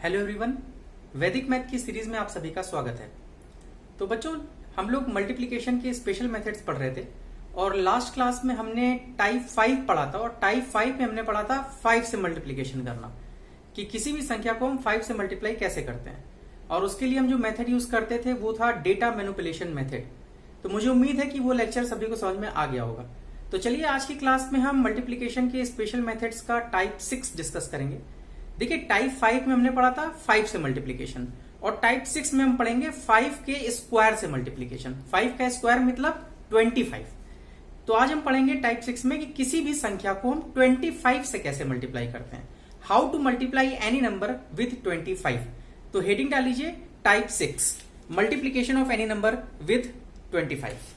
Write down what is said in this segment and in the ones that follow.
Hello everyone, वैदिक math की series में आप सभी का स्वागत है। तो बच्चों, हम लोग मल्टीप्लिकेशन के स्पेशल मेथड्स पढ़ रहे थे और लास्ट क्लास में हमने टाइप 5 पढ़ा था और टाइप 5 में हमने पढ़ा था 5 से मल्टीप्लिकेशन करना, कि किसी भी संख्या को हम 5 से मल्टीप्लाई कैसे करते हैं। और उसके लिए हम जो मेथड यूज करते थे वो था डेटा मैनिपुलेशन मेथड। तो मुझे उम्मीद है कि वो लेक्चर सभी को समझ में आ गया होगा। तो चलिए आज की क्लास में हम मल्टीप्लिकेशन के स्पेशल मेथड्स का टाइप 6 डिस्कस करेंगे। देखिए, टाइप 5 में हमने पढ़ा था 5 से मल्टीप्लिकेशन और टाइप 6 में हम पढ़ेंगे 5 के स्क्वायर से मल्टीप्लिकेशन। 5 का स्क्वायर मतलब 25। तो आज हम पढ़ेंगे टाइप 6 में कि किसी भी संख्या को हम 25 से कैसे मल्टीप्लाई करते हैं। How to multiply any number with 25। तो हेडिंग डाल लीजिए type 6, multiplication of any number with 25।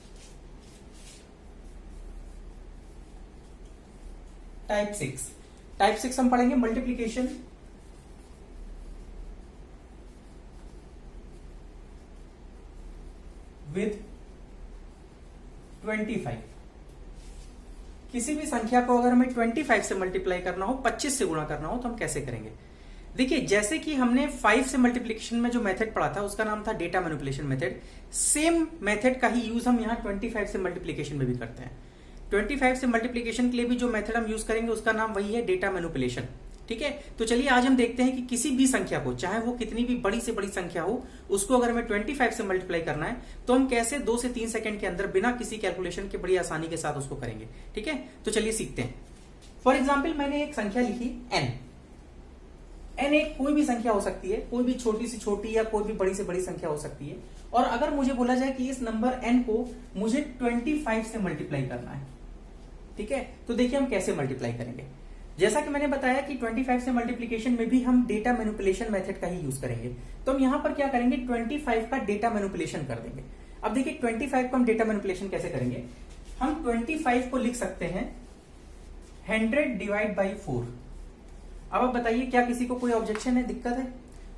Type 6 हम पढ़ेंगे मल्टीप्लीकेशन विथ 25। किसी भी संख्या को अगर हमें 25 से मल्टीप्लाई करना हो, 25 से गुणा करना हो, तो हम कैसे करेंगे। देखिए, जैसे कि हमने 5 से मल्टीप्लिकेशन में जो मेथड पढ़ा था उसका नाम था data manipulation method. Same method का ही यूज हम यहां 25 से मल्टीप्लिकेशन में भी करते हैं। 25 से मल्टीप्लिकेशन के लिए भी जो मेथड हम यूज करेंगे उसका नाम वही है, डेटा मैनिपुलेशन। ठीक है, तो चलिए आज हम देखते हैं कि किसी भी संख्या को, चाहे वो कितनी भी बड़ी से बड़ी संख्या हो, उसको अगर हमें 25 से मल्टीप्लाई करना है तो हम कैसे 2 से 3 सेकंड के अंदर बिना किसी कैलकुलेशन के बड़ी आसानी के साथ उसको करेंगे। ठीक है, तो चलिए सीखते हैं। फॉर एग्जाम्पल, मैंने एक संख्या लिखी n एक कोई भी संख्या हो सकती है, कोई भी छोटी से छोटी या कोई भी बड़ी से बड़ी संख्या हो सकती है। और अगर मुझे बोला जाए कि इस नंबर n को मुझे 25 से मल्टीप्लाई करना है, ठीक है, तो देखिए हम कैसे मल्टीप्लाई करेंगे। जैसा कि मैंने बताया कि 25 से मल्टीप्लिकेशन में भी हम डेटा मैनिपुलेशन मेथड का ही यूज करेंगे। तो हम यहां पर क्या करेंगे, 25 का डेटा मैनिपुलेशन कर देंगे। अब देखिए 25 को हम डेटा मैनिपुलेशन कैसे करेंगे। हम 25 को लिख सकते हैं 100 डिवाइड बाई 4। अब आप बताइए, क्या किसी को कोई ऑब्जेक्शन है, दिक्कत है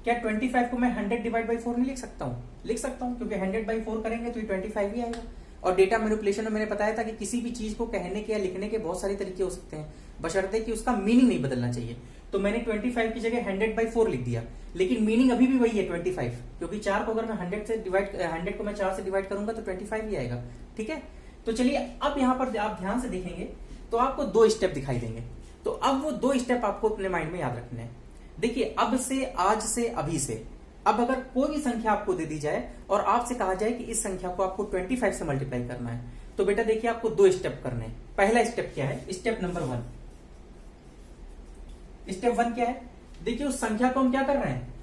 क्या? 25 को मैं 100 डिवाइड बाई 4 नहीं लिख सकता हूं? लिख सकता हूं, क्योंकि 100 बाई 4 करेंगे तो ये 25 ही आएगा। और डेटा मैनिपुलेशन में मैंने बताया था कि किसी भी चीज को कहने के या लिखने के बहुत सारे तरीके हो सकते हैं, बशर्ते कि उसका मीनिंग नहीं बदलना चाहिए। तो मैंने 25 की जगह 100 बाई 4 लिख दिया, लेकिन मीनिंग अभी भी वही है 25, क्योंकि 4 को अगर मैं 100 को मैं 4 से डिवाइड करूंगा तो 25 ही आएगा। ठीक है, तो चलिए अब यहां पर आप ध्यान से देखेंगे तो आपको 2 स्टेप दिखाई देंगे। तो अब वो 2 स्टेप आपको अपने माइंड में याद रखने हैं। देखिए, अब से, आज से, अभी से, अब अगर कोई भी संख्या आपको दे दी जाए और आपसे कहा जाए कि इस संख्या को आपको 25 से मल्टीप्लाई करना है, तो बेटा देखिए आपको 2 स्टेप करने हैं। पहला स्टेप क्या है? Step number 1। स्टेप 1 क्या है? देखिए उस संख्या को हम क्या कर रहे हैं,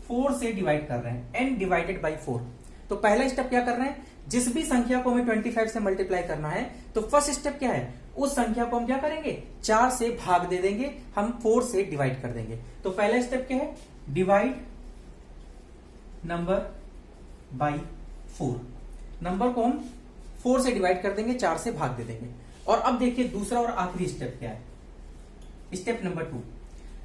4 से डिवाइड कर रहे हैं, n डिवाइडेड बाई 4। तो पहला स्टेप क्या कर रहे हैं, जिस भी संख्या को हमें 25 से मल्टीप्लाई करना है तो फर्स्ट स्टेप क्या है, उस संख्या को हम क्या करेंगे, 4 से भाग दे देंगे, हम 4 से डिवाइड कर देंगे। तो पहला स्टेप क्या है, डिवाइड नंबर बाई 4। नंबर को हम 4 से डिवाइड कर देंगे, 4 से भाग दे देंगे। और अब देखिए दूसरा और आखिरी स्टेप क्या है, स्टेप नंबर 2।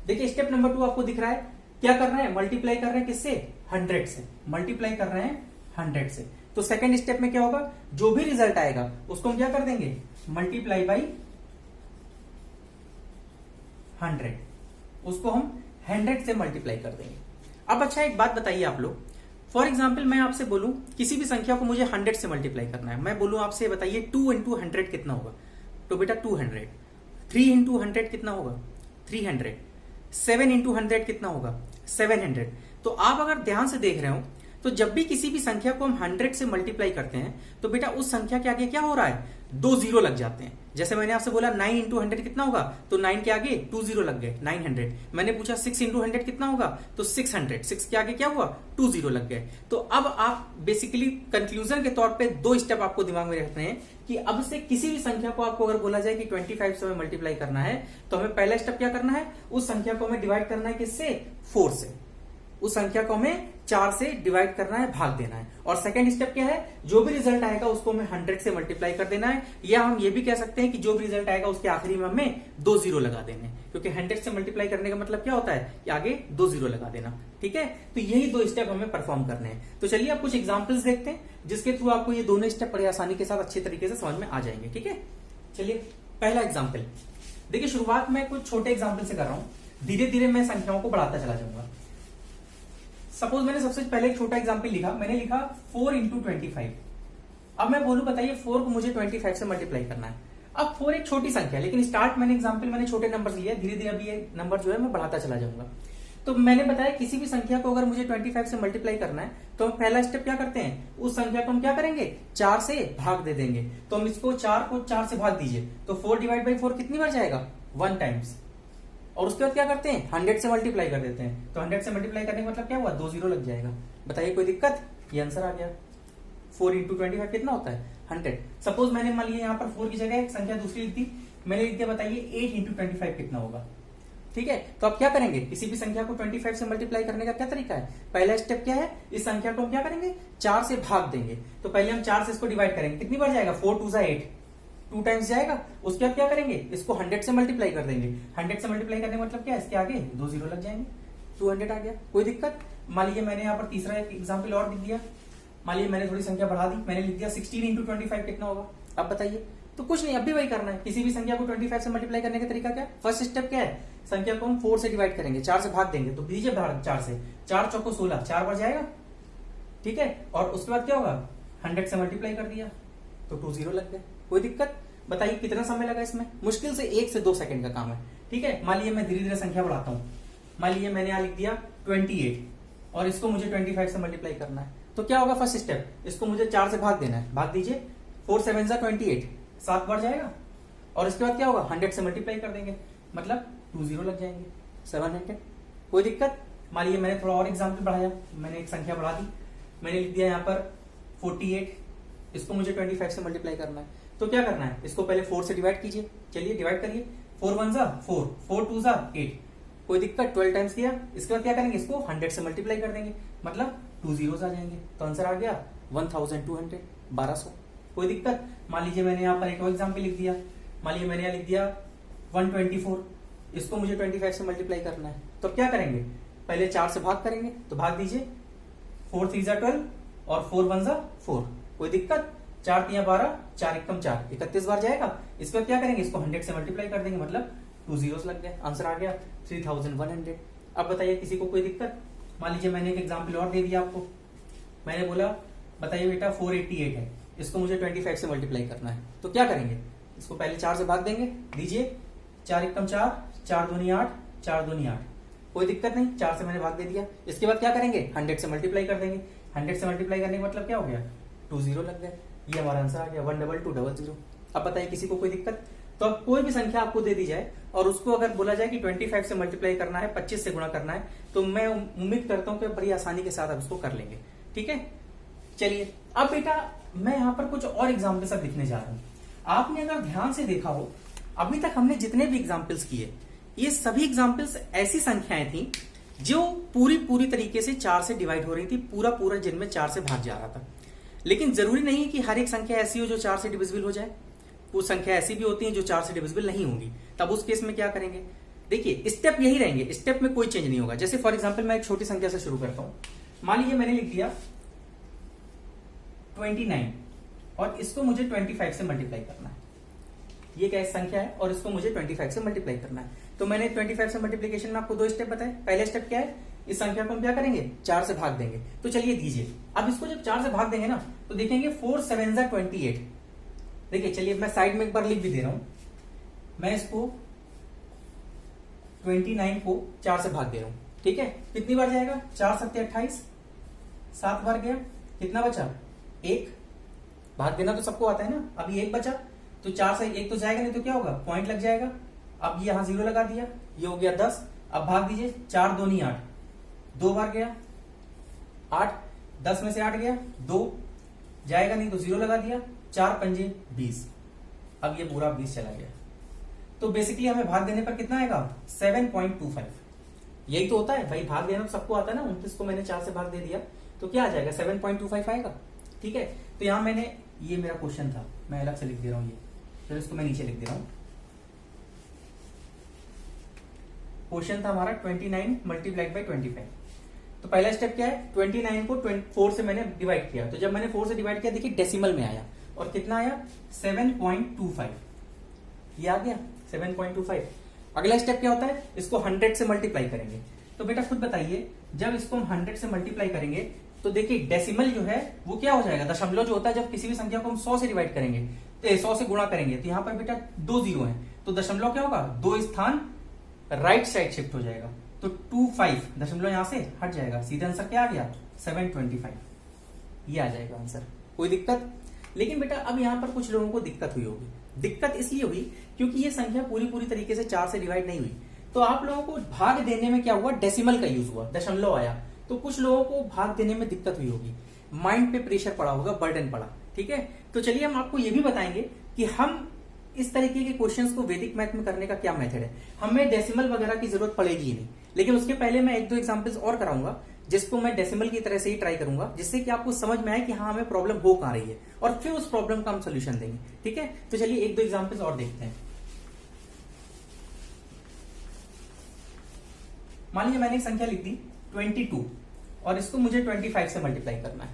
देखिए स्टेप नंबर 2 आपको दिख रहा है, क्या कर रहे हैं, मल्टीप्लाई कर रहे हैं किससे, 100 से। मल्टीप्लाई कर रहे हैं 100 से। तो सेकंड स्टेप में क्या होगा, जो भी रिजल्ट आएगा उसको हम क्या कर देंगे, मल्टीप्लाई बाई 100, उसको हम 100 से मल्टीप्लाई कर देंगे। अब अच्छा एक बात बताइए आप लोग, फॉर एग्जाम्पल मैं आपसे बोलूं किसी भी संख्या को मुझे 100 से मल्टीप्लाई करना है, मैं बोलूं आपसे बताइए 2 इंटू 100 कितना होगा, तो बेटा 200। 3 इंटू 100 कितना होगा, 300। 7 इंटू 100 कितना होगा, 700। तो आप अगर ध्यान से देख रहे हो तो जब भी किसी भी संख्या को हम 100 से मल्टीप्लाई करते हैं तो बेटा उस संख्या के आगे क्या हो रहा है, 2 जीरो लग जाते हैं। जैसे मैंने आपसे बोला 9 इंटू 100 कितना होगा, तो 9 के आगे 2 जीरो लग गए, 900। मैंने पूछा 6 इंटू 100 कितना होगा, तो 600। 6 के आगे क्या हुआ, 2 जीरो लग गए। तो अब आप बेसिकली कंक्लूजन के तौर पे 2 स्टेप आपको दिमाग में रखते हैं कि अब से किसी भी संख्या को आपको अगर बोला जाए कि 25 से हमें मल्टीप्लाई करना है तो हमें पहला स्टेप क्या करना है, उस संख्या को हमें डिवाइड करना है किससे, 4 से। उस संख्या को हमें 4 से डिवाइड करना है, भाग देना है। और सेकंड स्टेप क्या है, जो भी रिजल्ट आएगा उसको हमें 100 से मल्टीप्लाई कर देना है, या हम ये भी कह सकते हैं कि जो भी रिजल्ट आएगा उसके आखिरी में हमें 2 जीरो लगा देने, क्योंकि 100 से मल्टीप्लाई करने का मतलब क्या होता है कि आगे 2 जीरो लगा देना। ठीक है, तो यही 2 स्टेप हमें परफॉर्म करने हैं। तो चलिए आप कुछ एग्जाम्पल्स देखते हैं जिसके थ्रू आपको ये दोनों स्टेप बड़ी आसानी के साथ अच्छे तरीके से समझ में आ जाएंगे। ठीक है, चलिए पहला एग्जाम्पल देखिए, शुरुआत में कुछ छोटे एग्जाम्पल से कर रहा हूं। धीरे धीरे मैं संख्याओं को बढ़ाता चला जाऊंगा। सपोज मैंने सबसे पहले एक छोटा एग्जाम्पल लिखा, मैंने लिखा 4 इंटू 25। अब मैं बोलूं बताइए 4 को मुझे 25 से मल्टीप्लाई करना है। अब 4 एक छोटी संख्या है, लेकिन स्टार्ट मैंने छोटे नंबर लिया, धीरे धीरे अभी ये नंबर जो है मैं बढ़ाता चला जाऊंगा। तो मैंने बताया किसी भी संख्या को अगर मुझे 25 से मल्टीप्लाई करना है तो हम पहला स्टेप क्या करते हैं, उस संख्या को हम क्या करेंगे 4 से भाग दे देंगे। तो हम इसको 4 को 4 से भाग दीजिए तो 4 डिवाइड बाई 4 कितनी बार जाएगा, 1 टाइम्स। और उसके बाद क्या करते हैं 100 से मल्टीप्लाई कर देते हैं। तो 100 से मल्टीप्लाई करने का मतलब क्या हुआ, 2 जीरो लग जाएगा। बताइए कोई दिक्कत, ये आंसर आ गया। 4 इंटू 25 कितना होता है 100। सपोज मैंने मान लिया यहाँ पर 4 की जगह एक संख्या दूसरी लिख दी, मैंने लिख दिया बताइए 8 इंटू 25 कितना होगा। ठीक है, तो अब क्या करेंगे, किसी भी संख्या को 25 से मल्टीप्लाई करने का क्या तरीका है, पहला स्टेप क्या है, इस संख्या को हम क्या करेंगे 4 से भाग देंगे। तो पहले हम 4 से इसको डिवाइड करेंगे, कितनी बार जाएगा 4 टू 8, 2 टाइम्स जाएगा। उसके बाद क्या करेंगे, इसको 100 से मल्टीप्लाई कर देंगे। 100 से मल्टीप्लाई करने का मतलब क्या है, इसके आगे 2 जीरो लग जाएंगे, 200 आ गया। कोई दिक्कत। मान लीजिए मैंने यहाँ पर तीसरा एक एग्जाम्पल और लिख दिया, मान लीजिए मैंने थोड़ी संख्या बढ़ा दी, मैंने लिख दिया 16 इंटू 25 कितना होगा। अब बताइए, तो कुछ नहीं, अब भी वही करना है। किसी भी संख्या को 25 से मल्टीप्लाई करने का तरीका क्या है, फर्स्ट स्टेप क्या है, संख्या को हम 4 से डिवाइड करेंगे, 4 से भाग देंगे। तो दीजिए भाग 4 से, 4 चौको 16, 4 बार जाएगा। ठीक है, और उसके बाद क्या होगा 100 से मल्टीप्लाई कर दिया तो 2 जीरो लग गए। कोई दिक्कत। बताइए कितना समय लगा इसमें, मुश्किल से 1 से 2 सेकंड का काम है। ठीक है, मान लीजिए मैं धीरे धीरे संख्या बढ़ाता हूं, मान लीजिए मैंने यहां लिख दिया 28 और इसको मुझे 25 से मल्टीप्लाई करना है। तो क्या होगा फर्स्ट स्टेप, इसको मुझे 4 से भाग देना है, भाग दीजिए 4 7 28, 7 बार जाएगा। और इसके बाद क्या होगा 100 से मल्टीप्लाई कर देंगे, मतलब 2 जीरो लग जाएंगे, 700। कोई दिक्कत। मान लीजिए मैंने थोड़ा और एग्जाम्पल बढ़ाया, मैंने एक संख्या बढ़ा दी, मैंने लिख दिया यहाँ पर 48, इसको मुझे 25 से मल्टीप्लाई करना है। तो क्या करना है, इसको पहले 4 से डिवाइड कीजिए, चलिए डिवाइड करिए, 4 1 जा 4, 4 2 जा 8। कोई दिक्कत, 12 टाइम्स किया। इसके बाद क्या करेंगे, इसको 100 से मल्टीप्लाई कर देंगे, मतलब 2 जीरोस आ जाएंगे। तो आंसर आ गया 1200, 1200। कोई दिक्कत। मान लीजिए मैंने यहाँ पर एक और एग्जाम्पल लिख दिया, मान लीजिए मैंने यहाँ लिख दिया 124, इसको मुझे 25 से मल्टीप्लाई करना है। तो क्या करेंगे, पहले 4 से भाग करेंगे, तो भाग दीजिए 4 3 जा 12 और 4 1 जा 4। कोई दिक्कत। 4 3 12, 4 1 4, 31 बार जाएगा। इसके बाद क्या करेंगे, इसको 100 से मल्टीप्लाई कर देंगे, मतलब 2 जीरोस लग गए, आंसर आ गया 3100। अब बताइए किसी को कोई दिक्कत। मान लीजिए मैंने एक एग्जाम्पल और दे दिया आपको, मैंने बोला बताइए बेटा 488 है, इसको मुझे 25 से मल्टीप्लाई करना है। तो क्या करेंगे, इसको पहले 4 से भाग देंगे, दीजिए 4 1 4, 4 2 8, 4 2 8। कोई दिक्कत नहीं, 4 से मैंने भाग दे दिया। इसके बाद क्या करेंगे 100 से मल्टीप्लाई कर देंगे, 100 से मल्टीप्लाई करने का मतलब क्या हो गया 2 जीरो लग गए। ये हमारा आंसर आ गया 12200। अब बताइए किसी को कोई दिक्कत। तो अब कोई भी संख्या आपको दे दी जाए और उसको अगर बोला जाए कि 25 से मल्टीप्लाई करना है, 25 से गुणा करना है, तो मैं उम्मीद करता हूं कि बड़ी आसानी के साथ आप उसको कर लेंगे। ठीक है, चलिए अब बेटा मैं यहां पर कुछ और एग्जाम्पल सब लिखने जा रहा हूं। आपने अगर ध्यान से देखा हो, अभी तक हमने जितने भी एग्जाम्पल्स किए, ये सभी एग्जाम्पल्स ऐसी संख्याएं थी जो पूरी तरीके से 4 से डिवाइड हो रही थी, पूरा जिनमें 4 से भाग जा रहा था। लेकिन जरूरी नहीं है कि हर एक संख्या ऐसी हो जो 4 से डिविजिबल हो जाए, कुछ संख्या ऐसी भी होती है जो 4 से डिविजिबल नहीं होंगी। तब उस केस में क्या करेंगे, देखिए स्टेप यही रहेंगे, स्टेप में कोई चेंज नहीं होगा। जैसे फॉर एग्जांपल मैं एक छोटी संख्या से शुरू करता हूं, मान लीजिए मैंने लिख दिया 29 और इसको मुझे 25 से मल्टीप्लाई करना है। ये क्या संख्या है और इसको मुझे 25 से मल्टीप्लाई करना है। तो मैंने 25 से मल्टीप्लीकेशन में आपको 2 स्टेप बताए। पहले स्टेप क्या है, इस संख्या को हम क्या करेंगे 4 से भाग देंगे। तो चलिए दीजिए, अब इसको जब 4 से भाग देंगे ना तो देखेंगे 4 7 जा 28। देखिए चलिए मैं साइड में एक बार लिख भी दे रहा हूं, मैं इसको 29 को 4 से भाग दे रहा हूं। ठीक है, कितनी बार जाएगा 4 7 28, 7 बार गया, कितना बचा 1। भाग देना तो सबको आता है ना, अभी 1 बचा, तो 4 से 1 तो जाएगा नहीं तो क्या होगा पॉइंट लग जाएगा। अब यहां 0 लगा दिया, ये हो गया 10। अब भाग दीजिए 4 2 8, 2 बार गया 8, 10 में से 8 गया 2, जाएगा नहीं तो 0 लगा दिया, 4 पंजे 20। अब ये पूरा 20 चला गया। तो बेसिकली हमें भाग देने पर कितना आएगा 7.25। यही तो होता है भाई, भाग देना तो सबको आता है ना। 29 को मैंने 4 से भाग दे दिया तो क्या आ जाएगा 7.25 आएगा। ठीक है, तो यहां मैंने, ये मेरा क्वेश्चन था, मैं अलग से लिख दे रहा हूं, ये फिर इसको मैं नीचे लिख दे रहा हूं। क्वेश्चन था हमारा 29 मल्टीप्लाइड बाई 25। तो पहला स्टेप क्या है, 29 को 4 से मैंने डिवाइड किया। तो जब मैंने 4 से डिवाइड किया देखिए डेसिमल में आया और कितना आया 7.25, ये आ गया 7.25। अगला स्टेप क्या होता है, इसको 100 से मल्टीप्लाई करेंगे। तो बेटा खुद बताइए, जब इसको हम 100 से मल्टीप्लाई करेंगे तो देखिए डेसिमल जो है वो क्या हो जाएगा, दशमलव जो होता है जब किसी भी संख्या को हम 100 से डिवाइड करेंगे, 100 से गुणा करेंगे, तो यहाँ पर बेटा 2 जीरो है, तो दशमलव क्या होगा, 2 स्थान राइट साइड शिफ्ट हो जाएगा, तो 25 दशमलव यहां से हट जाएगा, सीधा आंसर क्या आ गया 725, ये आ जाएगा आंसर। कोई दिक्कत? लेकिन बेटा अब यहां पर कुछ लोगों को दिक्कत हुई होगी। दिक्कत इसलिए हुई क्योंकि ये संख्या पूरी तरीके से 4 से डिवाइड नहीं हुई, तो आप लोगों को भाग देने में क्या हुआ, डेसिमल का यूज हुआ, दशमलव आया, तो कुछ लोगों को भाग देने में दिक्कत हुई होगी, माइंड पे प्रेशर पड़ा होगा, बर्डन पड़ा। ठीक है, तो चलिए हम आपको ये भी बताएंगे कि हम इस तरीके के क्वेश्चंस को वैदिक मैथ में करने का क्या मेथड है। हमें डेसिमल वगैरह की जरूरत पड़ेगी ही नहीं, लेकिन उसके पहले मैं 1-2 एग्जांपल्स और कराऊंगा जिसको मैं डेसिमल की तरह से ही ट्राई करूंगा, जिससे कि आपको समझ में आए कि हाँ हमें प्रॉब्लम हो कहां रही है, और फिर उस प्रॉब्लम का हम सोल्यूशन देंगे। ठीक है, तो चलिए 1-2 एग्जांपल्स और देखते हैं। मान लीजिए मैंने एक संख्या लिख दी 22 और इसको मुझे 25 से मल्टीप्लाई करना है।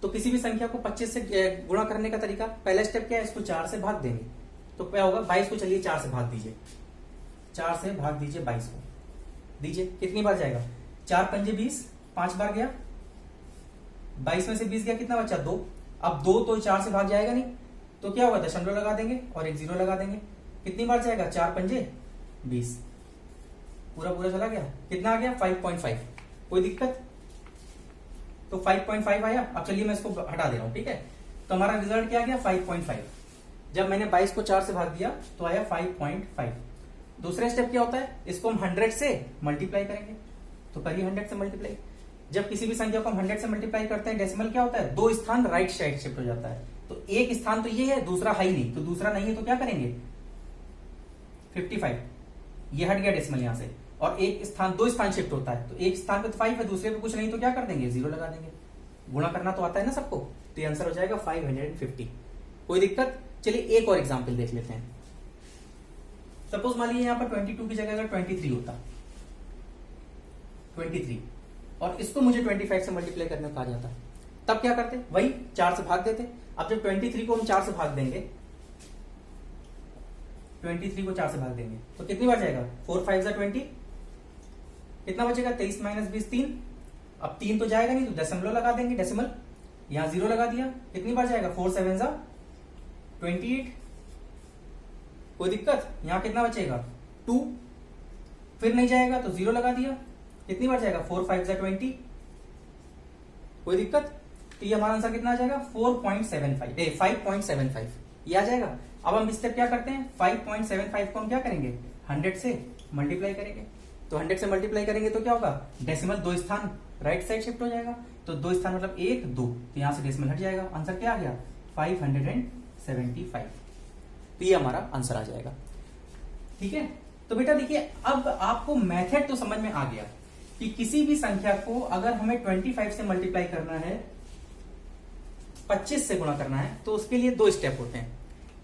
तो किसी भी संख्या को 25 से गुणा करने का तरीका, पहला स्टेप क्या है, इसको 4 से भाग देंगे, तो क्या होगा 22 को चलिए 4 से भाग दीजिए, 4 से भाग दीजिए 22 को, दीजिए कितनी बार जाएगा, 4 पंजे 20, 5 बार गया, 22 में से 20 गया, कितना बचा 2। अब 2 तो 4 से भाग जाएगा नहीं, तो क्या होगा दशमलव लगा देंगे और एक जीरो लगा देंगे, कितनी बार जाएगा, 4 पंजे 20, पूरा चला गया, कितना आ गया 5.5। कोई दिक्कत? तो 5.5 आया। अब चलिए मैं इसको हटा दे रहा हूं, ठीक है, तो हमारा रिजल्ट क्या गया 5.5। जब मैंने 22 को 4 से भाग दिया तो आया 5.5। दूसरा स्टेप क्या होता है, इसको हम 100 से मल्टीप्लाई करेंगे, तो करिए 100 से मल्टीप्लाई। जब किसी भी संख्या को हम 100 से मल्टीप्लाई करते हैं, डेसिमल क्या होता है, 2 स्थान राइट साइड शिफ्ट हो जाता है, तो एक स्थान तो ये है, दूसरा है ही नहीं, तो दूसरा नहीं है तो क्या करेंगे 55, ये हट गया डेसिमल यहां से, और एक स्थान 2 स्थान शिफ्ट होता है, तो एक स्थान पे तो 5 है, दूसरे पे कुछ नहीं, तो क्या कर देंगे 0 लगा देंगे। गुणा करना तो आता है ना सबको, तो आंसर हो जाएगा 550। कोई दिक्कत? चलिए एक और एग्जांपल देख लेते हैं। सपोज मान लीजिए यहां पर 22 की जगह अगर 23 होता, 23, और इसको मुझे 25 से मल्टीप्लाई करने को कहा जाता, तब क्या करते, वही 4 से भाग देते। अब जब 23 को हम 4 से भाग देंगे, 23 को 4 से भाग देंगे तो कितनी बार जाएगा, 4 5 20, कितना बचेगा 23 माइनस 20 3। अब 3 तो जाएगा नहीं, तो दशमलव लगा देंगे, डेसिमल यहां 0 लगा दिया, कितनी बार जाएगा 4 7 28। कोई दिक्कत? यहां कितना बचेगा 2, फिर नहीं जाएगा तो 0 लगा दिया, कितनी बार जाएगा 4 5 20। कोई दिक्कत? तो ये हमारा आंसर कितना आ जाएगा 5.75, ये आ जाएगा। अब हम स्टेप क्या करते हैं, 5.75 को हम क्या करेंगे 100 से मल्टीप्लाई करेंगे, तो 100 से मल्टीप्लाई करेंगे तो क्या होगा, डेसिमल 2 स्थान राइट साइड शिफ्ट हो जाएगा, तो 2 स्थान मतलब 1 2, तो यहां से डेसिमल हट जाएगा, आंसर क्या आ गया 575। तो ये हमारा आंसर आ जाएगा। ठीक है, तो बेटा देखिए अब आपको मेथड तो समझ में आ गया कि किसी भी संख्या को अगर हमें 25 से मल्टीप्लाई करना है, 25 से गुणा करना है, तो उसके लिए 2 स्टेप होते हैं।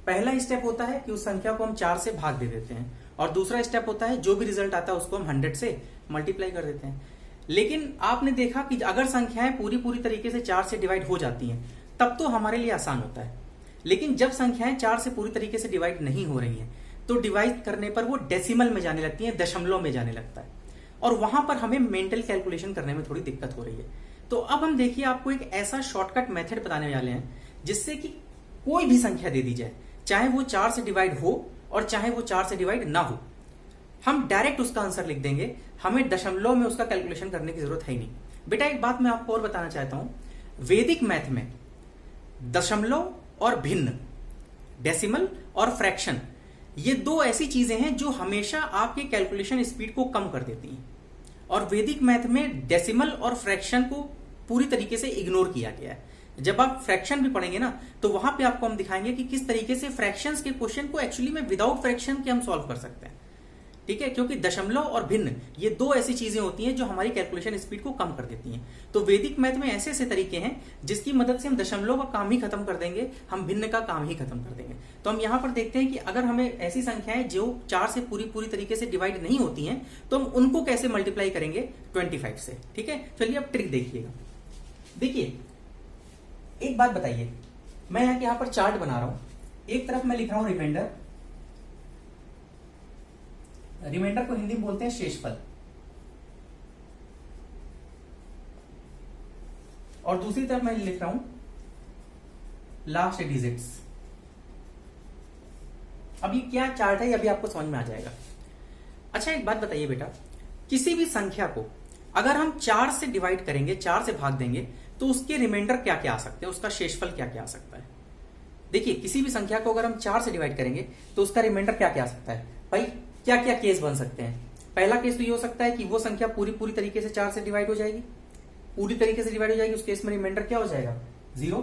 पहला स्टेप होता है कि उस संख्या को हम 4 से भाग दे देते हैं, और दूसरा स्टेप होता है जो भी रिजल्ट आता है उसको हम 100 से मल्टीप्लाई कर देते हैं। लेकिन आपने देखा कि अगर संख्याएं पूरी तरीके से 4 से डिवाइड हो जाती हैं तब तो हमारे लिए आसान होता है, लेकिन जब संख्याएं 4 से पूरी तरीके से डिवाइड नहीं हो रही हैं तो डिवाइड करने पर वो डेसिमल में जाने लगती है, दशमलव में जाने लगता है, और वहां पर हमें मेंटल कैलकुलेशन करने में थोड़ी दिक्कत हो रही है। तो अब हम देखिए आपको एक ऐसा शॉर्टकट मेथड बताने वाले हैं जिससे कि कोई भी संख्या दे दी जाए, चाहे वो 4 से डिवाइड हो और चाहे वो 4 से डिवाइड ना हो, हम डायरेक्ट उसका आंसर लिख देंगे, हमें दशमलव में उसका कैलकुलेशन करने की जरूरत है ही नहीं। बेटा एक बात मैं आपको और बताना चाहता हूं, वैदिक मैथ में दशमलव और भिन्न, डेसिमल और फ्रैक्शन, ये 2 ऐसी चीजें हैं जो हमेशा आपके कैलकुलेशन स्पीड को कम कर देती हैं, और वैदिक मैथ में डेसिमल और फ्रैक्शन को पूरी तरीके से इग्नोर किया गया है। जब आप फ्रैक्शन भी पढ़ेंगे ना तो वहां पे आपको हम दिखाएंगे कि किस तरीके से फ्रैक्शंस के क्वेश्चन को एक्चुअली में विदाउट फ्रैक्शन के हम सॉल्व कर सकते हैं। ठीक है, क्योंकि दशमलव और भिन्न ये 2 ऐसी चीजें होती हैं जो हमारी कैलकुलेशन स्पीड को कम कर देती हैं। तो वैदिक मैथ में ऐसे ऐसे तरीके हैं जिसकी मदद से हम दशमलव का काम ही खत्म कर देंगे, हम भिन्न का काम ही खत्म कर देंगे। तो हम यहां पर देखते हैं कि अगर हमें ऐसी संख्याएं जो 4 से पूरी तरीके से डिवाइड नहीं होती हैं तो हम उनको कैसे मल्टीप्लाई करेंगे 25 से। ठीक है, चलिए अब ट्रिक देखिएगा। देखिए एक बात बताइए, मैं यहां पर चार्ट बना रहा हूं, एक तरफ मैं लिख रहा हूं रिमाइंडर, रिमाइंडर को हिंदी में बोलते हैं शेषफल, और दूसरी तरफ मैं लिख रहा हूं लास्ट डिजिट्स। अब ये क्या चार्ट है, ये अभी आपको समझ में आ जाएगा। अच्छा एक बात बताइए बेटा, किसी भी संख्या को अगर हम 4 से डिवाइड करेंगे, 4 से भाग देंगे, तो उसके रिमाइंडर क्या क्या आ सकते हैं, उसका शेषफल क्या क्या आ सकता है। देखिए किसी भी संख्या को अगर हम 4 से डिवाइड करेंगे तो उसका रिमाइंडर क्या क्या आ सकता है। भाई क्या क्या केस बन सकते हैं। पहला केस तो ये हो सकता है कि वो संख्या पूरी तरीके से 4 से डिवाइड हो जाएगी, पूरी तरीके से डिवाइड हो जाएगी, उस केस में रिमाइंडर क्या हो जाएगा, 0,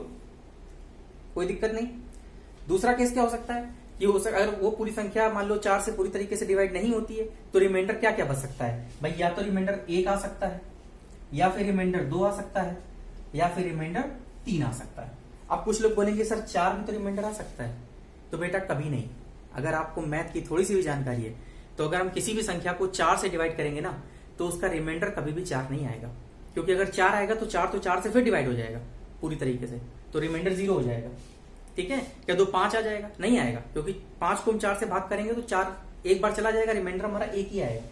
कोई दिक्कत नहीं। दूसरा केस क्या हो सकता है कि अगर वो पूरी संख्या मान लो 4 से पूरी तरीके से डिवाइड नहीं होती है, तो रिमाइंडर क्या क्या बच सकता है भाई, या तो रिमाइंडर 1 आ सकता है, या फिर रिमाइंडर 2 आ सकता है, या फिर रिमाइंडर 3 आ सकता है। अब कुछ लोग बोलेंगे सर 4 में तो रिमाइंडर आ सकता है, तो बेटा कभी नहीं। अगर आपको मैथ की थोड़ी सी भी जानकारी है तो अगर हम किसी भी संख्या को 4 से डिवाइड करेंगे ना, तो उसका रिमाइंडर कभी भी 4 नहीं आएगा, क्योंकि अगर 4 आएगा तो 4 से फिर डिवाइड हो जाएगा पूरी तरीके से, तो रिमाइंडर 0 हो जाएगा। ठीक है, क्या 2 5 आ जाएगा, नहीं आएगा, क्योंकि 5 को हम 4 से भाग करेंगे तो 4 एक बार चला जाएगा, रिमाइंडर हमारा 1 ही आएगा।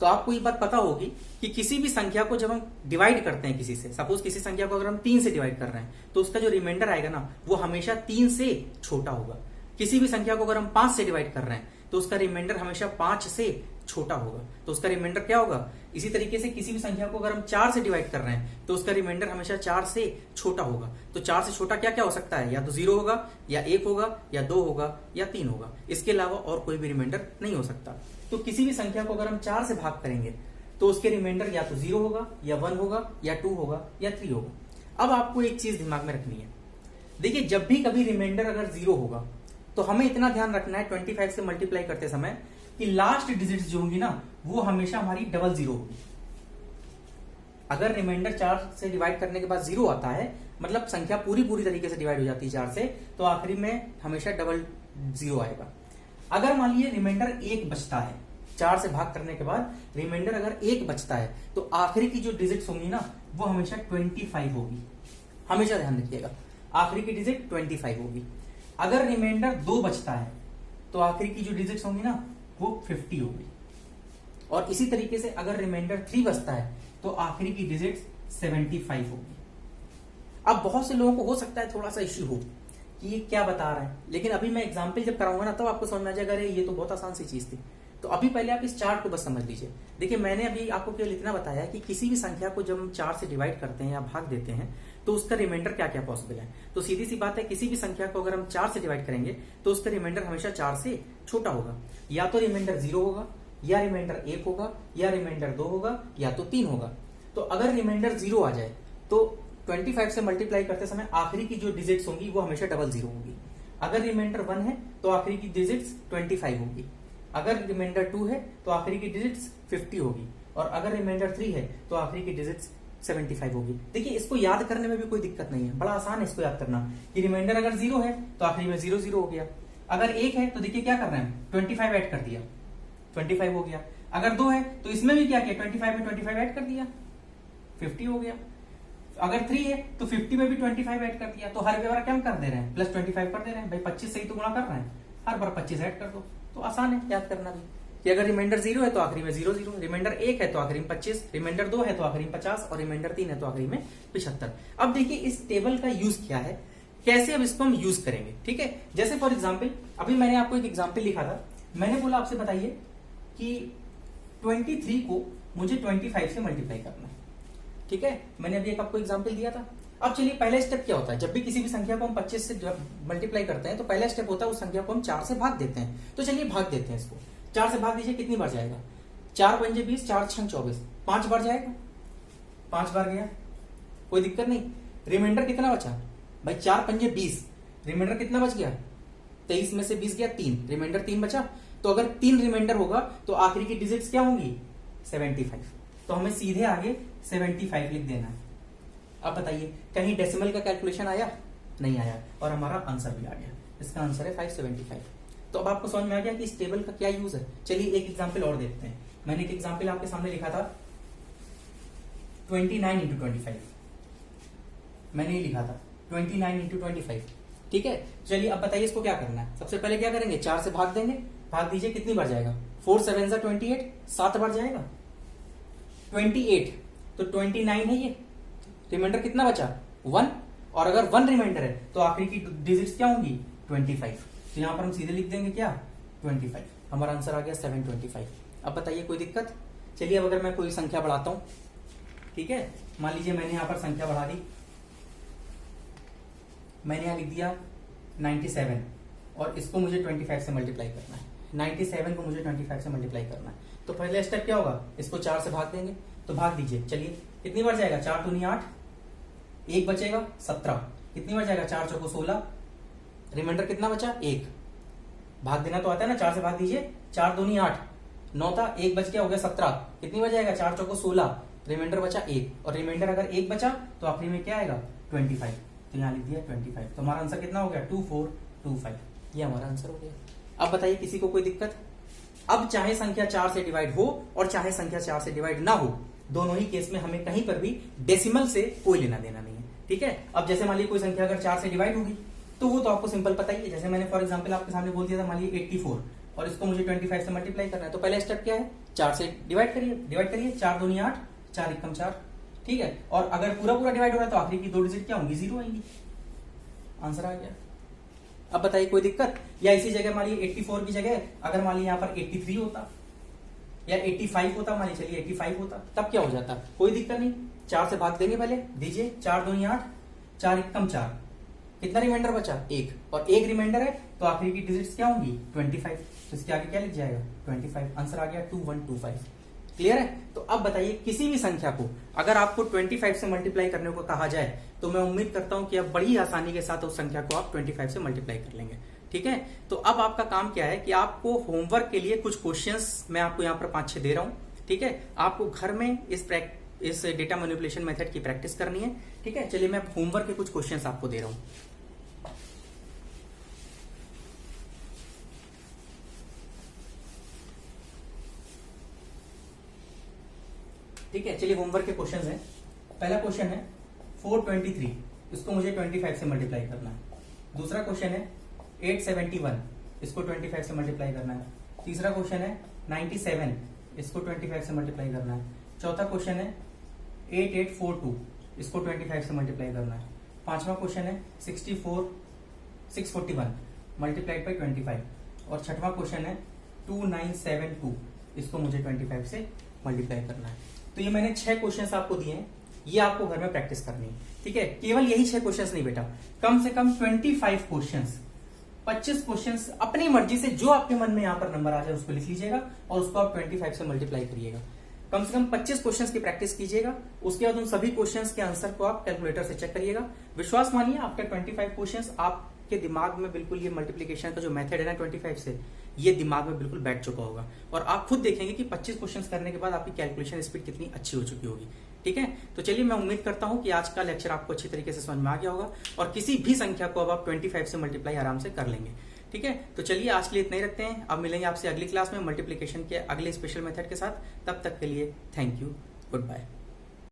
तो आपको ये बात पता होगी कि किसी भी संख्या को जब हम डिवाइड करते हैं किसी से, सपोज किसी संख्या को अगर हम 3 से डिवाइड कर रहे हैं, तो उसका जो रिमाइंडर आएगा ना वो हमेशा 3 से छोटा होगा। किसी भी संख्या को अगर हम 5 से डिवाइड कर रहे हैं तो उसका रिमाइंडर हमेशा 5 से छोटा होगा, तो उसका रिमाइंडर क्या होगा। इसी तरीके से किसी भी संख्या को अगर हम 4 से डिवाइड कर रहे हैं तो उसका रिमाइंडर हमेशा 4 से छोटा होगा। तो 4 से छोटा क्या क्या हो सकता है, या तो 0 होगा, या 1 होगा, या 2 होगा, या 3 होगा, इसके अलावा और कोई भी रिमाइंडर नहीं हो सकता। तो किसी भी संख्या को अगर हम 4 से भाग करेंगे तो उसके रिमाइंडर या तो 0 होगा, या 1 होगा, या 2 होगा, या 3 होगा। अब आपको एक चीज दिमाग में रखनी है, देखिए जब भी कभी रिमाइंडर अगर 0 होगा तो हमें इतना ध्यान रखना है 25 से मल्टीप्लाई करते समय कि लास्ट डिजिट्स जो होंगी ना वो हमेशा हमारी डबल 0 होगी। अगर रिमाइंडर 4 से डिवाइड करने के बाद 0 आता है, मतलब संख्या पूरी तरीके से डिवाइड हो जाती है 4 से, तो आखिरी में हमेशा डबल 0 आएगा। अगर मान लीजिए रिमाइंडर 1 बचता है, 4 से भाग करने के बाद रिमाइंडर अगर 1 बचता है, तो आखिरी की जो डिजिट्स होंगी ना वो हमेशा 25 होगी। हमेशा ध्यान रखिएगा, आखिरी की डिजिट 25 होगी। अगर रिमाइंडर 2 बचता है तो आखिरी की जो डिजिट्स होंगी ना वो 50 होगी। और इसी तरीके से अगर रिमाइंडर 3 बचता है तो आखिरी की डिजिट्स 75 होगी। अब बहुत से लोगों को हो सकता है थोड़ा सा इश्यू हो कि ये क्या बता रहा है, लेकिन अभी मैं एग्जाम्पल जब कराऊंगा ना तब आपको समझ में आ जाएगा, अरे ये तो बहुत आसान सी चीज थी। तो अभी पहले आप इस चार्ट को बस समझ लीजिए। देखिए मैंने अभी आपको केवल इतना बताया कि किसी भी संख्या को जब हम 4 से डिवाइड करते हैं या भाग देते हैं तो उसका रिमाइंडर क्या क्या पॉसिबल है। तो सीधी सी बात है, किसी भी संख्या को अगर हम 4 से डिवाइड करेंगे तो उसका रिमाइंडर हमेशा 4 से छोटा होगा। या तो रिमाइंडर 0 होगा, या रिमाइंडर 1 होगा, या रिमाइंडर 2 होगा, या तो 3 होगा। तो अगर रिमाइंडर 0 आ जाए तो 25 से मल्टीप्लाई करते समय आखिरी की जो डिजिट्स होंगी वो हमेशा डबल 0 होगी। अगर रिमाइंडर 1 है तो आखिरी की डिजिट्स 25 होगी। अगर रिमाइंडर 2 है तो आखिरी की डिजिट्स 50 होगी। और अगर रिमाइंडर 3 है तो आखिरी की डिजिट्स 75 होगी। देखिए इसको याद करने में भी कोई दिक्कत नहीं है, बड़ा आसान है इसको याद करना कि रिमाइंडर अगर 0 है तो आखिरी में 0 0 हो गया। अगर 1 है तो देखिए क्या कर रहे हैं, 25 ऐड कर दिया, 25 हो गया। अगर 2 है तो इसमें भी क्या किया, 25 में 25 ऐड कर दिया, 50 हो गया। अगर 3 है तो 50 में भी 25 ऐड कर दिया। तो हर बार क्या कर दे रहे हैं, प्लस 25 कर दे रहे हैं। भाई 25 से ही तो गुणा कर रहे हैं, हर बार 25 ऐड कर दो। तो आसान है याद करना भी कि अगर रिमाइंडर 0 है तो आखिरी में 0 0, रिमाइंडर 1 है तो आखिरी में 25, रिमाइंडर 2 है तो आखिरी में 50, और रिमाइंडर 3 है तो आखिरी में 75। अब देखिए इस टेबल का यूज क्या है, कैसे अब इसको हम यूज करेंगे। ठीक है, जैसे फॉर एग्जाम्पल अभी मैंने आपको एक एग्जाम्पल लिखा था, मैंने बोला आपसे बताइए कि 23 को मुझे 25 से मल्टीप्लाई करना है। ठीक है, मैंने अभी एक आपको एग्जाम्पल दिया था। अब चलिए पहला स्टेप क्या होता है, जब भी किसी भी संख्या को हम 25 से मल्टीप्लाई करते हैं तो पहला स्टेप होता है उस संख्या को हम 4 से भाग देते हैं। तो चलिए भाग देते हैं इसको, 4 से भाग दीजिए, कितनी बार जाएगा, 4 पंजे 20, 4 छंग 24, 5 बार जाएगा, 5 बार गया, कोई दिक्कत नहीं। रिमाइंडर कितना बचा भाई, 4 पंजे 20, रिमाइंडर कितना बच गया, 23 में से 20 गया 3, रिमाइंडर 3 बचा। तो अगर 3 रिमाइंडर होगा तो आखिरी की डिजिट्स क्या होंगी, 75। तो हमें सीधे आगे 75 लिख देना है। अब बताइए कहीं डेसिमल का कैलकुलेशन आया, नहीं आया, और हमारा आंसर भी आ गया। इसका आंसर है 575। तो अब आपको समझ में आ गया कि इस टेबल का क्या यूज है। चलिए एक एग्जांपल और देखते हैं। मैंने एक एग्जांपल आपके सामने लिखा था 29 × 25, मैंने ये लिखा था 29 × 25। ठीक है, चलिए अब बताइए इसको क्या करना है। सबसे पहले क्या करेंगे, 4 से भाग देंगे, भाग दीजिए, कितनी बार जाएगा, 4 7 जा 28, 7 बार जाएगा 28, तो 29 है ये। रिमाइंडर कितना बचा 1, और अगर 1 रिमाइंडर है तो आखिरी की डिजिट्स क्या होंगी 25। तो यहां पर हम सीधे लिख देंगे क्या 25। हमारा आंसर आ गया 725। अब बताइए कोई दिक्कत? चलिए अब अगर मैं कोई संख्या बढ़ाता हूं, ठीक है, मान लीजिए मैंने यहां पर संख्या बढ़ा दी, मैंने यहां लिख दिया 97 और इसको मुझे 25 से मल्टीप्लाई करना है। 97 को मुझे 25 से मल्टीप्लाई करना है, तो पहले स्टेप क्या होगा, इसको 4 से भाग देंगे। तो भाग दीजिए, चलिए कितनी बार जाएगा 4 दूनी 8, 1 बचेगा 17, कितनी बार जाएगा 4 चौको 16, रिमाइंडर कितना बचा 1। भाग देना तो आता है ना, 4 से भाग दीजिए, 4 दूनी 8, 9 था, 1 बच गया हो गया 17, कितनी बार जाएगा 4 चौको 16, रिमाइंडर बचा 1, और रिमाइंडर अगर 1 बचा तो आखिरी में क्या आएगा 25। तो यहाँ लिख दिया 25। तो हमारा आंसर कितना हो गया 2425। ये हमारा आंसर हो गया। अब बताइए किसी को कोई दिक्कत? अब चाहे संख्या 4 से डिवाइड हो और चाहे संख्या 4 से डिवाइड ना हो, दोनों ही केस में हमें कहीं पर भी डेसिमल से कोई लेना देना नहीं है, ठीक है। अब जैसे मान लीजिए कोई संख्या अगर 4 से डिवाइड होगी तो वो तो आपको सिंपल पता ही है। जैसे मैंने फॉर एग्जांपल आपके सामने बोल दिया था, मान लीजिए 84 और इसको मुझे 25 से मल्टीप्लाई करना है, तो पहला स्टेप क्या है 4 से डिवाइड करिए 4 दूनी 8, 4 एकम 4, ठीक है। और अगर पूरा पूरा डिवाइड हो रहा है तो आखिरी की 2 डिजिट क्या होंगी 0 आएंगी। आंसर आ गया। अब बताइए कोई दिक्कत? या इसी जगह मान लीजिए 84 की जगह अगर मान लीजिए यहाँ पर 83 होता या 85 होता, मान लीजिए चलिए 85 होता, तब क्या हो जाता? कोई दिक्कत नहीं, 4 से भाग देंगे पहले, दीजिए 4 दूनी 8, 4 एकम 4, कितना रिमाइंडर बचा 1, और 1 रिमाइंडर है तो आखिरी की डिजिट्स क्या होंगी 25। तो इसके आगे क्या लिख जाएगा 25। आंसर आ गया 2125। क्लियर है? तो अब बताइए किसी भी संख्या को अगर आपको 25 से मल्टीप्लाई करने को कहा जाए तो मैं उम्मीद करता हूं कि आप बड़ी आसानी के साथ उस संख्या को आप 25 से मल्टीप्लाई कर लेंगे, ठीक है। तो अब आपका काम क्या है कि आपको होमवर्क के लिए कुछ क्वेश्चंस मैं आपको यहाँ पर 5-6 दे रहा हूं, ठीक है। आपको घर में इस डेटा मैनिपुलेशन मेथड की प्रैक्टिस करनी है, ठीक है। चलिए मैं होमवर्क के कुछ क्वेश्चंस आपको दे रहा हूं। ठीक है, चलिए होमवर्क के क्वेश्चंस हैं। पहला क्वेश्चन है 423, इसको मुझे 25 से मल्टीप्लाई करना है। दूसरा क्वेश्चन है 871, इसको 25 से मल्टीप्लाई करना है। तीसरा क्वेश्चन है 97, इसको 25 से मल्टीप्लाई करना है। चौथा क्वेश्चन है 8842, इसको 25 से मल्टीप्लाई करना है। पांचवा क्वेश्चन है 641 मल्टीप्लाइड बाई 25, और छठवां क्वेश्चन है 2972, इसको मुझे 25 से मल्टीप्लाई करना है। तो ये मैंने 6 क्वेश्चंस आपको दिए हैं, ये आपको घर में प्रैक्टिस करनी है, ठीक है। केवल यही 6 क्वेश्चंस नहीं बेटा, कम से कम 25 क्वेश्चंस, 25 क्वेश्चंस अपनी मर्जी से जो आपके मन में यहाँ पर नंबर आ जाए उसको लिख लीजिएगा और उसको आप 25 से मल्टीप्लाई करिएगा। कम से कम 25 क्वेश्चंस की प्रैक्टिस कीजिएगा। उसके बाद उन सभी क्वेश्चंस के आंसर को आप कैलकुलेटर से चेक करिएगा। विश्वास मानिए आपके 25 क्वेश्चंस आपके दिमाग में बिल्कुल ये मल्टीप्लिकेशन का जो मेथड है ना 25 से, ये दिमाग में बिल्कुल बैठ चुका होगा, और आप खुद देखेंगे कि 25 क्वेश्चंस करने के बाद आपकी कैलकुलेशन स्पीड कितनी अच्छी हो चुकी होगी, ठीक है। तो चलिए मैं उम्मीद करता हूं कि आज का लेक्चर आपको अच्छी तरीके से समझ में आ गया होगा और किसी भी संख्या को अब आप 25 से मल्टीप्लाई आराम से कर लेंगे, ठीक है। तो चलिए आज के लिए इतना ही रखते हैं। अब मिलेंगे आपसे अगली क्लास में मल्टीप्लिकेशन के अगले स्पेशल मेथड के साथ। तब तक के लिए थैंक यू, गुड बाय।